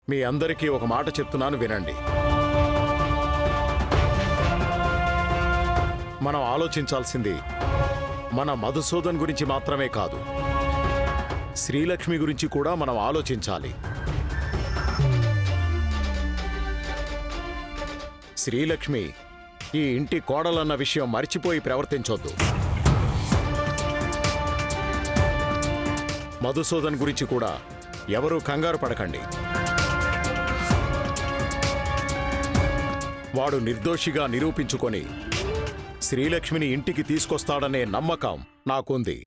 మీ అందరికీ ఒక మాట చెప్తున్నాను, వినండి. మనం ఆలోచించాల్సింది మన మధుసూదన్ గురించి మాత్రమే కాదు, శ్రీలక్ష్మి గురించి కూడా మనం ఆలోచించాలి. శ్రీలక్ష్మి ఈ ఇంటి కోడలన్న విషయం మర్చిపోయి ప్రవర్తించొద్దు. మధుసూదన్ గురించి కూడా ఎవరూ కంగారు పడకండి. వాడు నిర్దోషిగా నిరూపించుకొని శ్రీలక్ష్మిని ఇంటికి తీసుకొస్తాడనే నమ్మకం నాకుంది.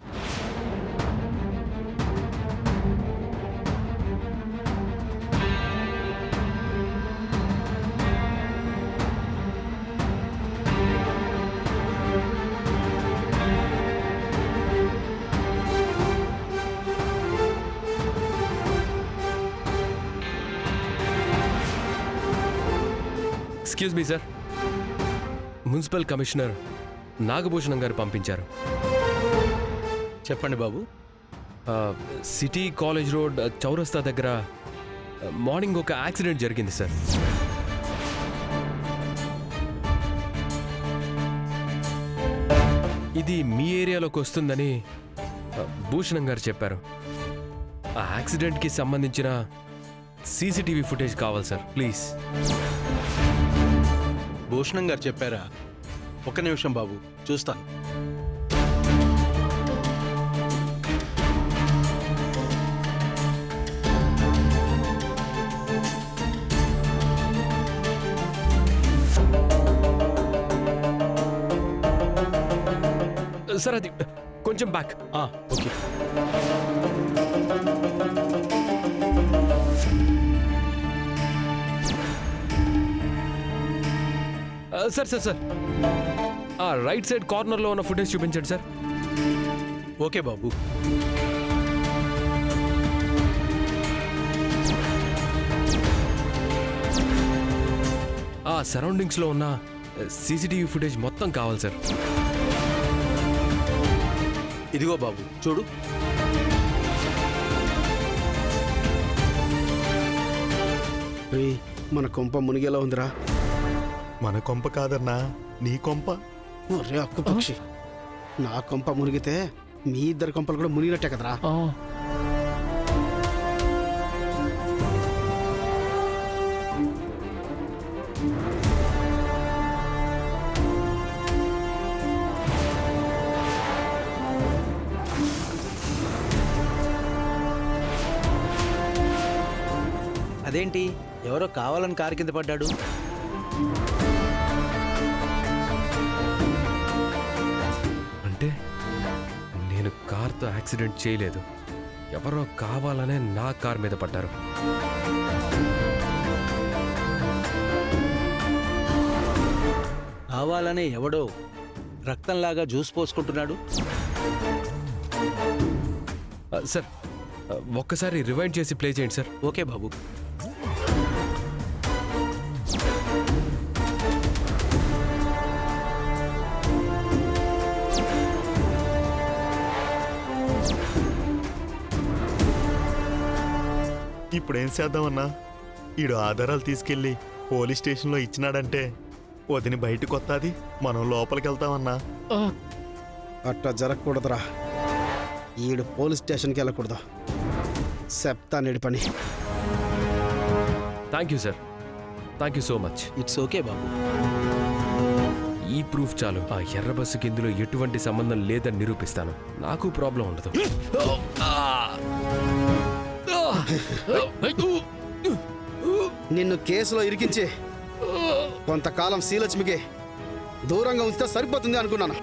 Excuse me sir, municipal commissioner Nagabhushanam గారు పంపించారు. చెప్పండి బాబు. సిటీ కాలేజ్ రోడ్ చౌరస్తా దగ్గర మార్నింగ్ ఒక యాక్సిడెంట్ జరిగింది సార్. ఇది మీ ఏరియాలోకి వస్తుందని భూషణం గారు చెప్పారు. ఆ యాక్సిడెంట్కి సంబంధించిన సీసీటీవీ ఫుటేజ్ కావాలి సార్, ప్లీజ్. భూషణం గారు చెప్పారా? ఒక్క నిమిషం బాబు, చూస్తాను. సార్ అది కొంచెం back. Okay. Sir sir sir right side కార్నర్లో ఉన్న ఫుటేజ్ చూపించండి సార్. ఓకే బాబు. ఆ సరౌండింగ్స్లో ఉన్న సీసీటీవీ ఫుటేజ్ మొత్తం కావాలి సార్. ఇదిగో బాబు చూడు. మన కొంప మునిగేలా ఉందిరా. మన కొంప కాదన్నా, నీ కొంప. ఒరే అక్కు పక్షి, నా కొంప మునిగితే మీ ఇద్దరు కొంపలు కూడా మునిగినట్టే కదరా. అదేంటి, ఎవరో కావాలని కారు కింద పడ్డాడు? అంటే నేను కార్తో యాక్సిడెంట్ చేయలేదు, ఎవరో కావాలనే నా కార్ మీద పడ్డారు. కావాలనే ఎవడో రక్తంలాగా జ్యూస్ పోసుకుంటున్నాడు. సార్ ఒక్కసారి రివైండ్ చేసి ప్లే చేయండి సార్. ఓకే బాబు. ఇప్పుడేం చేద్దామన్నా? ఈడు ఆధారాలు తీసుకెళ్ళి పోలీస్ స్టేషన్లో ఇచ్చినాడంటే వదిని బయటకు వస్తాది, మనం లోపలికి వెళ్తామన్నా. అట్లా జరగకూడదురా. ఈడు పోలీస్ స్టేషన్కి వెళ్ళకూడదు. చెప్తా నేడి పని. Thank you sir, thank you so much. It's okay బాబు. ఈ ప్రూఫ్ చాలు. ఆ ఎర్ర బస్సుకి ఇందులో ఎటువంటి సంబంధం లేదని నిరూపిస్తాను. నాకు ప్రాబ్లం ఉండదు. నిన్ను కేసులో ఇరికించి కొంతకాలం శ్రీలక్ష్మికి దూరంగా ఉంచితే సరిపోతుంది అనుకున్నాను,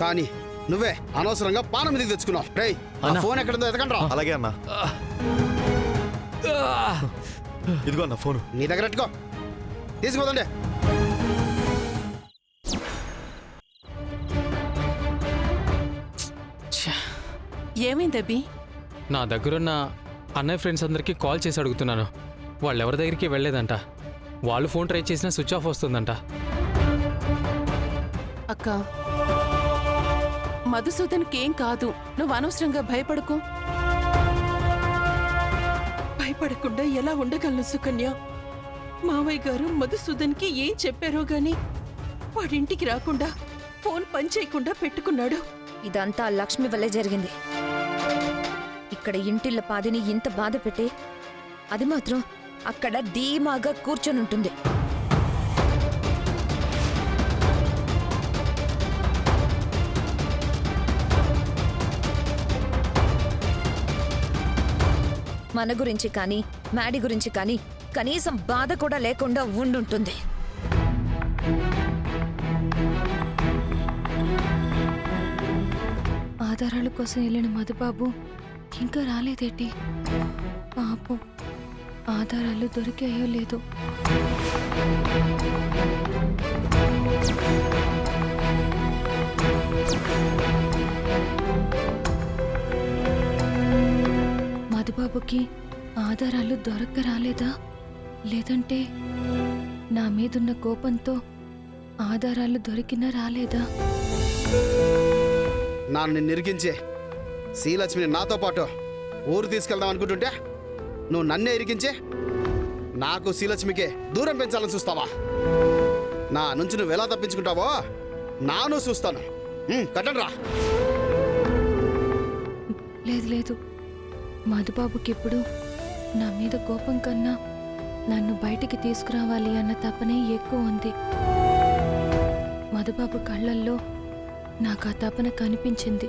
కానీ నువ్వే అనవసరంగా పానం మీదకి తెచ్చుకున్నావు. రేయ్, ఆ ఫోన్ ఎక్కడుందో ఎతకండ్రా. అలాగే అన్నా. ఇదిగో అన్న ఫోను. నీ దగ్గర పెట్టుకో, తీసుకుపోదండి. ఏమైందబ్బి? నా దగ్గరున్న అన్నయ్య ఫ్రెండ్స్ అందరికీ కాల్ చేసి అడుగుతున్నాను. వాళ్ళు ఎవరి దగ్గరికి వెళ్ళలేదంట. వాళ్ళు ఫోన్ ట్రై చేసినా స్విచ్ ఆఫ్ వస్తుందంట. అక్క, మధుసూదన్కేం కాదు, నువ్వు అనవసరంగా భయపడకు. భయపడకుండా ఎలా ఉండగలను సుకన్య? మావయ్య గారు మధుసూదన్కి ఏం చెప్పారో గాని వాడింటికి రాకుండా ఫోన్ పనిచేయకుండా పెట్టుకున్నాడు. ఇదంతా లక్ష్మి వల్లే జరిగింది. ఇక్కడ ఇంటిళ్ళ పాదిని ఇంత బాధ పెట్టి అది మాత్రం అక్కడ ధీమాగా కూర్చొనుంటుంది. మన గురించి కానీ మ్యాడీ గురించి కానీ కనీసం బాధ కూడా లేకుండా ఉండుంటుంది. ఆధారాల కోసం వెళ్ళిన మధుబాబు ఇంకా రాలేదేటి? పాపం, ఆధారాలు దొరికాయో లేదో. మధుబాబుకి ఆధారాలు దొరక్క రాలేదా? లేదంటే నా మీదున్న కోపంతో ఆధారాలు దొరికినా రాలేదా? నన్ను నిరికించి శ్రీలక్ష్మిని నాతో పాటు ఊరు తీసుకెళ్దాం అనుకుంటుంటే నువ్వు నన్నే ఇరికించి నాకు శ్రీలక్ష్మికి దూరం పెంచాలని చూస్తావా? నా నుంచి నువ్వు ఎలా తప్పించుకుంటావో నాను చూస్తాను. కట్టండి రా. లేదు లేదు, మధుబాబుకి ఇప్పుడు నా మీద కోపం కన్నా నన్ను బయటికి తీసుకురావాలి అన్న తపనే ఎక్కువ ఉంది. మధుబాబు కళ్ళల్లో నాకు ఆ తపన కనిపించింది.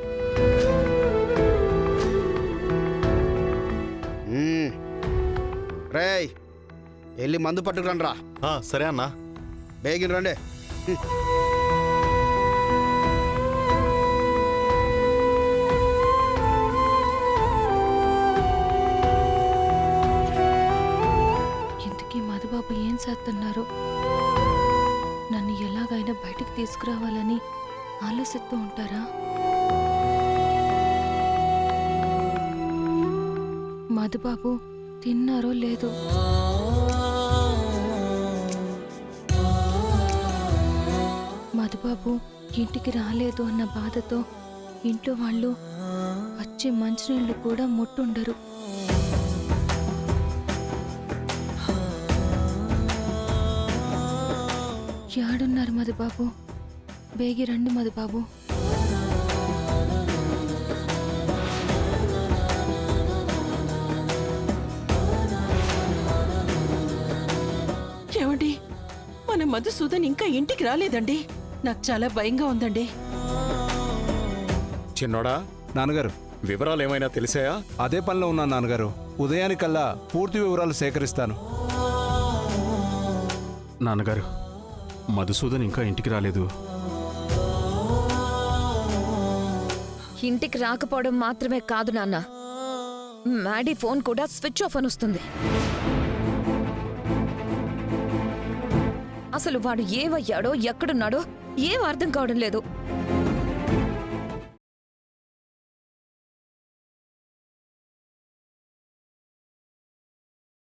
రేయ్, వెళ్ళి మందు పట్టుకురండి రా. సరే అన్నా. బేగిన రండి. ఇంతకీ మధుబాబు ఏం చేస్తున్నారు? నన్ను ఎలాగైనా బయటికి తీసుకురావాలని ఆలోచిస్తూ ఉంటారా? మధుబాబు తిన్నారో లేదో? మధుబాబు ఇంటికి రాలేదు అన్న బాధతో ఇంట్లో వాళ్ళు వచ్చి మంచినీళ్ళు కూడా ముట్టుండరు. యాడున్నారు మధుబాబు? బేగి రండి మధుబాబు. ఏమండి, మన మధుసూదన్ ఇంకా ఇంటికి రాలేదండి. నాకు చాలా భయంగా ఉందండి. చిన్నోడా, నాన్నగారు, వివరాలు ఏమైనా తెలిసాయా? అదే పనిలో ఉన్నాను నాన్నగారు. ఉదయానికల్లా పూర్తి వివరాలు సేకరిస్తాను. నాన్నగారు, మధుసూదన్ ఇంకా ఇంటికి రాలేదు. ఇంటికి రాకపోవడం మాత్రమే కాదు నాన్న, మ్యాడీ ఫోన్ కూడా స్విచ్ ఆఫ్ అని వస్తుంది. అసలు వాడు ఏమయ్యాడో ఎక్కడున్నాడో ఏం అర్థం కావడం లేదు.